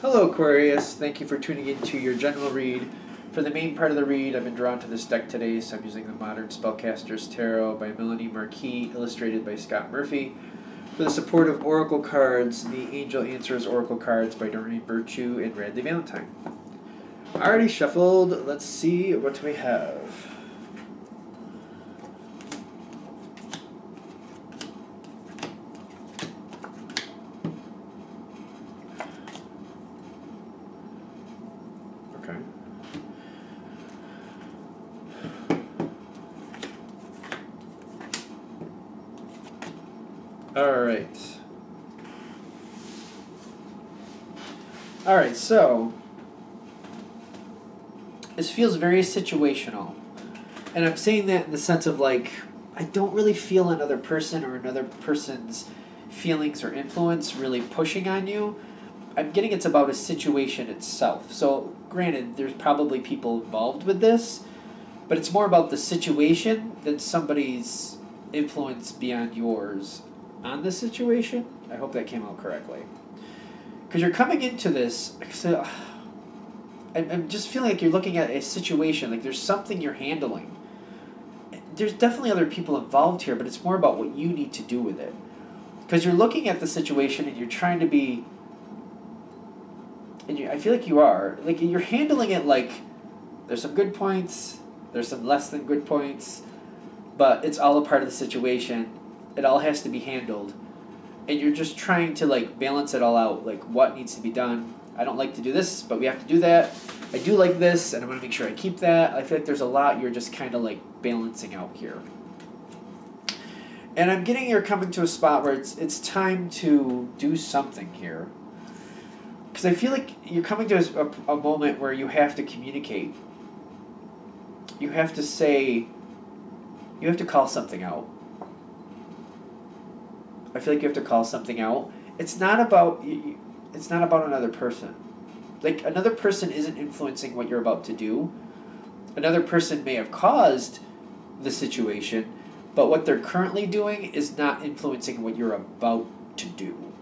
Hello Aquarius, thank you for tuning into your general read. For the main part of the read, I've been drawn to this deck today, so I'm using the Modern Spellcaster's Tarot by Melanie Marquis, illustrated by Scott Murphy. For the supportive Oracle cards, the Angel Answers Oracle cards by Doreen Virtue and Radley Valentine. Already shuffled, let's see what we have. Okay. Alright, so this feels very situational. And I'm saying that in the sense of like, I don't really feel another person or another person's feelings or influence really pushing on you. I'm getting it's about a situation itself. So granted, there's probably people involved with this, but it's more about the situation than somebody's influence beyond yours on the situation. I hope that came out correctly. Because you're coming into this, so I'm just feeling like you're looking at a situation, like there's something you're handling. There's definitely other people involved here, but it's more about what you need to do with it. Because you're looking at the situation and you're trying to be, and I feel like you are, like you're handling it like there's some good points, there's some less than good points, but it's all a part of the situation. It all has to be handled. And you're just trying to like balance it all out, like what needs to be done. I don't like to do this, but we have to do that. I do like this, and I'm going to make sure I keep that. I feel like there's a lot you're just kind of like balancing out here. And I'm getting you're coming to a spot where it's time to do something here. Because I feel like you're coming to a moment where you have to communicate. You have to say, you have to call something out. I feel like you have to call something out. It's not about another person. Like, another person isn't influencing what you're about to do. Another person may have caused the situation, but what they're currently doing is not influencing what you're about to do.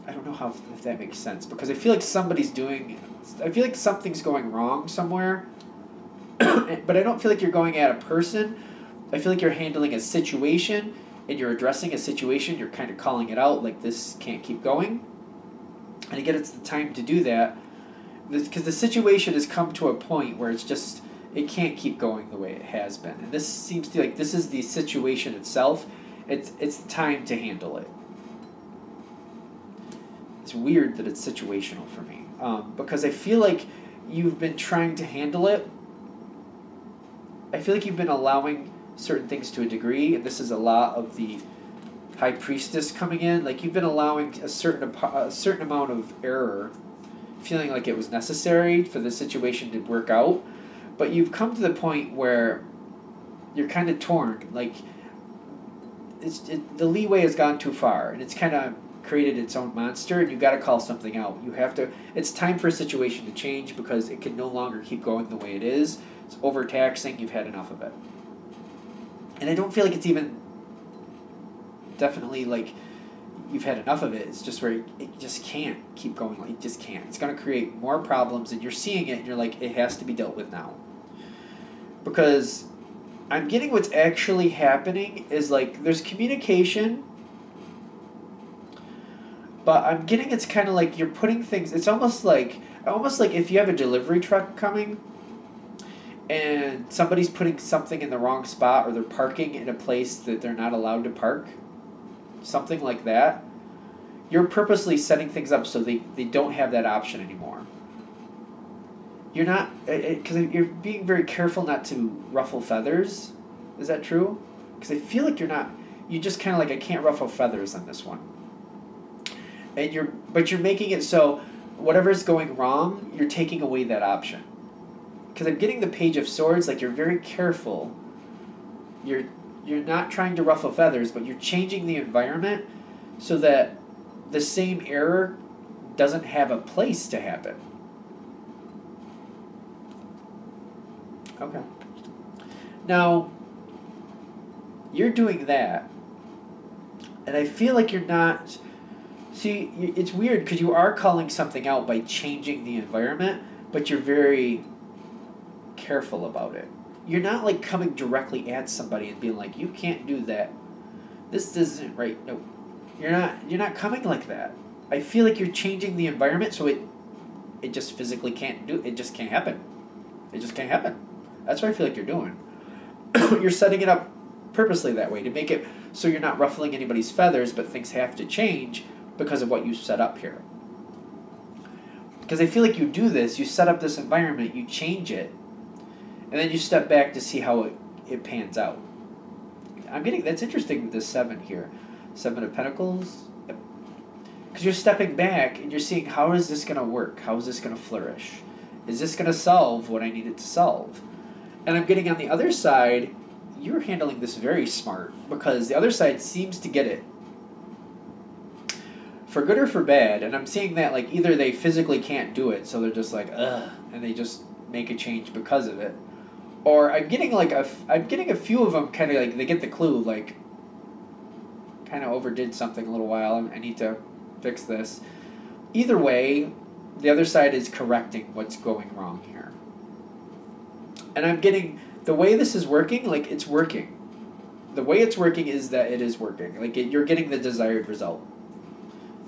I don't know if that makes sense, because I feel like I feel like something's going wrong somewhere, but I don't feel like you're going at a person. I feel like you're handling a situation, and you're addressing a situation, you're kind of calling it out, like this can't keep going. And again, it's the time to do that, because the situation has come to a point where it can't keep going the way it has been. And this seems to like this is the situation itself. It's time to handle it. It's weird that it's situational for me, because I feel like you've been trying to handle it. I feel like you've been allowing certain things to a degree, and this is a lot of the High Priestess coming in. Like, you've been allowing a certain amount of error, feeling like it was necessary for the situation to work out, but you've come to the point where you're kind of torn. Like, the leeway has gone too far, and it's kind of created its own monster, and you've got to call something out. It's time for a situation to change, because it can no longer keep going the way it is. It's overtaxing. You've had enough of it. And I don't feel like it's even definitely like you've had enough of it. It's just where it just can't keep going. Like, it just can't. It's going to create more problems, and you're seeing it, and you're like, it has to be dealt with now. Because I'm getting what's actually happening is like there's communication, but I'm getting it's kind of like you're putting things. It's almost like if you have a delivery truck coming, and somebody's putting something in the wrong spot, or they're parking in a place that they're not allowed to park, something like that, you're purposely setting things up so they don't have that option anymore. You're not, because you're being very careful not to ruffle feathers. Is that true? Because I feel like you just kind of like, I can't ruffle feathers on this one. But you're making it so whatever's going wrong, you're taking away that option. Because I'm getting the Page of Swords, like you're very careful. You're not trying to ruffle feathers, but you're changing the environment so that the same error doesn't have a place to happen. Okay. Now, you're doing that, and I feel like you're not See, it's weird because you are calling something out by changing the environment, but you're very careful about it. You're not like coming directly at somebody and being like, "You can't do that. This isn't right." No, you're not coming like that. I feel like you're changing the environment so it just physically can't do it. Just can't happen. It just can't happen. That's what I feel like you're doing. You're setting it up purposely that way to make it so you're not ruffling anybody's feathers, but things have to change because of what you set up here. Because I feel like you do this, you set up this environment, you change it, and then you step back to see how it pans out. That's interesting with this 7 here. 7 of Pentacles. Because you're stepping back and you're seeing, how is this going to work? How is this going to flourish? Is this going to solve what I need it to solve? And I'm getting on the other side, you're handling this very smart, because the other side seems to get it. For good or for bad, and I'm seeing that like either they physically can't do it, so they're just like, ugh, and they just make a change because of it. Or I'm getting a few of them kind of like, they get the clue, like, kind of overdid something a little while, I need to fix this. Either way, the other side is correcting what's going wrong here. And I'm getting, the way this is working, like, it's working. The way it's working is that it is working. Like, you're getting the desired result.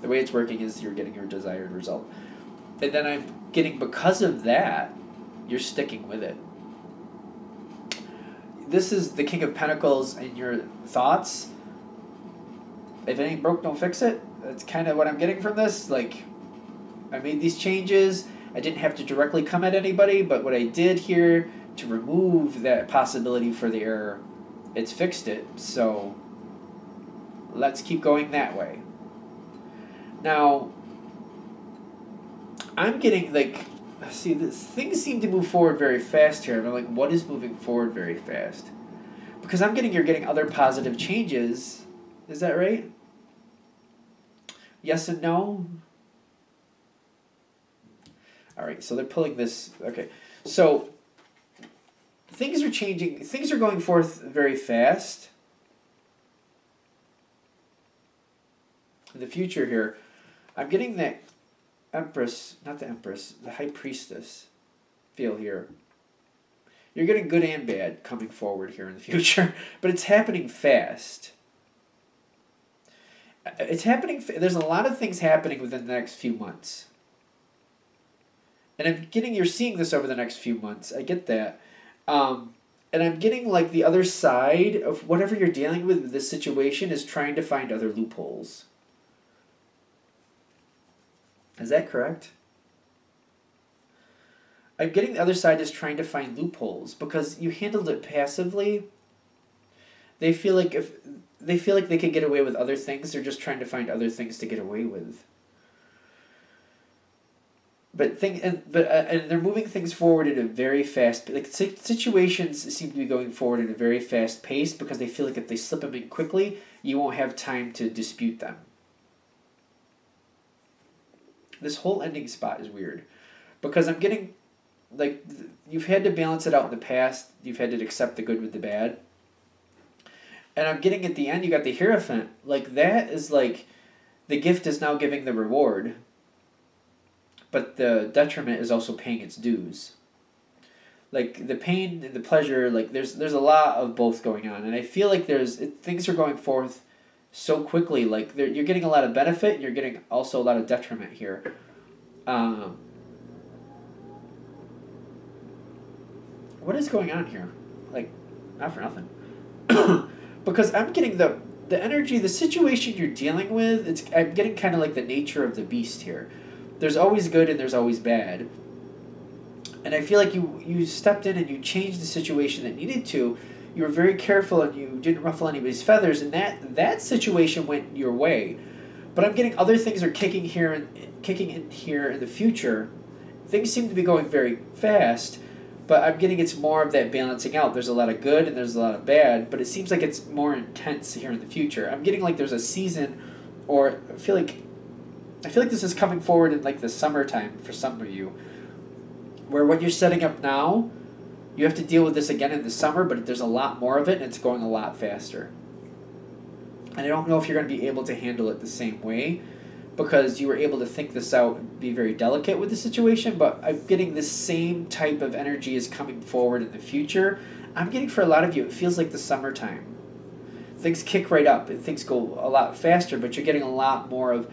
The way it's working is you're getting your desired result. And then I'm getting, because of that, you're sticking with it. This is the King of Pentacles and your thoughts. If it ain't broke, don't fix it. That's kind of what I'm getting from this. Like, I made these changes. I didn't have to directly come at anybody, but what I did here to remove that possibility for the error, it's fixed it. So let's keep going that way. Now, I'm getting like, see, things seem to move forward very fast here. And I'm like, what is moving forward very fast? Because I'm getting, you're getting other positive changes. Is that right? Yes and no? All right, so they're pulling this. Okay, so things are changing. Things are going forth very fast. In the future here, I'm getting that Empress, not the Empress, the High Priestess feel here. You're getting good and bad coming forward here in the future, but it's happening fast. It's happening, there's a lot of things happening within the next few months. And I'm getting, you're seeing this over the next few months. I get that. And I'm getting like the other side of whatever you're dealing with this situation is trying to find other loopholes. Is that correct? I'm getting the other side is trying to find loopholes because you handled it passively. They feel like they could get away with other things, they're just trying to find other things to get away with. But they're moving things forward at a very fast, like situations seem to be going forward at a very fast pace because they feel like if they slip them in quickly, you won't have time to dispute them. This whole ending spot is weird because I'm getting, like, you've had to balance it out in the past. You've had to accept the good with the bad. And I'm getting at the end, you got the Hierophant. Like, that is like, the gift is now giving the reward, but the detriment is also paying its dues. Like, the pain and the pleasure, like, there's a lot of both going on. And I feel like things are going forth so quickly. Like, you're getting a lot of benefit, and you're getting also a lot of detriment here. What is going on here? Like, not for nothing. Because I'm getting the energy, the situation you're dealing with, I'm getting kind of like the nature of the beast here. There's always good and there's always bad. And I feel like you stepped in and you changed the situation that needed to. You were very careful and you didn't ruffle anybody's feathers, and that situation went your way. But I'm getting other things are kicking in here in the future. Things seem to be going very fast. But I'm getting it's more of that balancing out. There's a lot of good and there's a lot of bad, but it seems like it's more intense here in the future. I'm getting like there's a season, or I feel like this is coming forward in like the summertime for some of you, where what you're setting up now, you have to deal with this again in the summer, but there's a lot more of it and it's going a lot faster. And I don't know if you're going to be able to handle it the same way, because you were able to think this out and be very delicate with the situation, but I'm getting the same type of energy is coming forward in the future. I'm getting for a lot of you, it feels like the summertime. Things kick right up and things go a lot faster, but you're getting a lot more of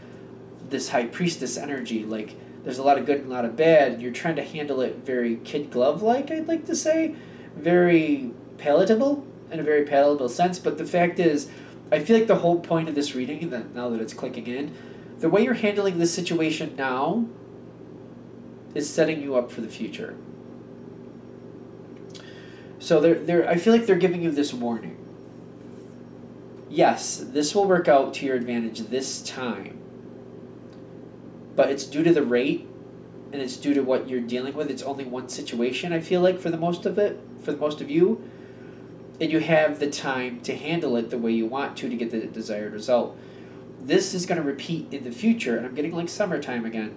this high priestess energy. Like there's a lot of good and a lot of bad, and you're trying to handle it very kid glove like, I'd like to say. Very palatable, in a very palatable sense. But the fact is, I feel like the whole point of this reading, now that it's clicking in, the way you're handling this situation now is setting you up for the future. So I feel like they're giving you this warning. Yes, this will work out to your advantage this time, but it's due to the rate, and it's due to what you're dealing with. It's only one situation, I feel like, for the most of you, and you have the time to handle it the way you want to get the desired result. This is going to repeat in the future, and I'm getting like summertime again,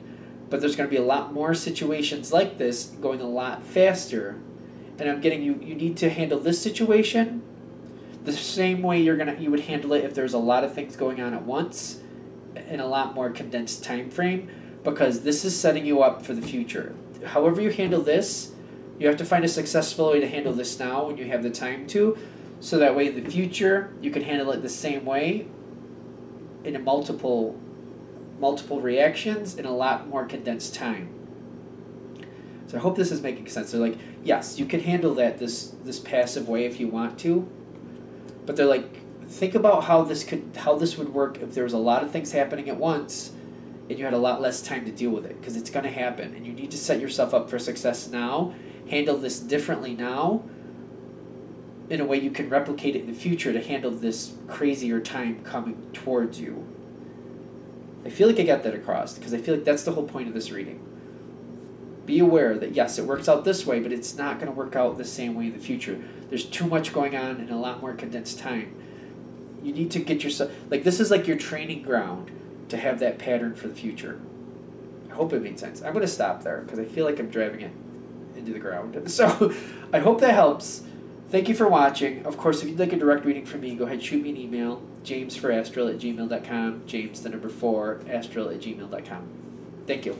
but there's going to be a lot more situations like this going a lot faster, and I'm getting you need to handle this situation the same way you would handle it if there's a lot of things going on at once in a lot more condensed time frame, because this is setting you up for the future. However you handle this, you have to find a successful way to handle this now when you have the time to, so that way in the future you can handle it the same way in a multiple reactions in a lot more condensed time. So I hope this is making sense. They're like, yes, you can handle that this passive way if you want to, but they're like, think about how this would work if there was a lot of things happening at once and you had a lot less time to deal with it, because it's going to happen, and you need to set yourself up for success now. Handle this differently now in a way you can replicate it in the future to handle this crazier time coming towards you. I feel like I got that across, because I feel like that's the whole point of this reading. Be aware that yes, it works out this way, but it's not going to work out the same way in the future. There's too much going on in a lot more condensed time. You need to get yourself, like, this is like your training ground to have that pattern for the future. I hope it made sense. I'm going to stop there because I feel like I'm driving it into the ground. So I hope that helps. Thank you for watching. Of course, if you'd like a direct reading from me, go ahead, shoot me an email, jamesforastral@gmail.com, james4astral@gmail.com. Thank you.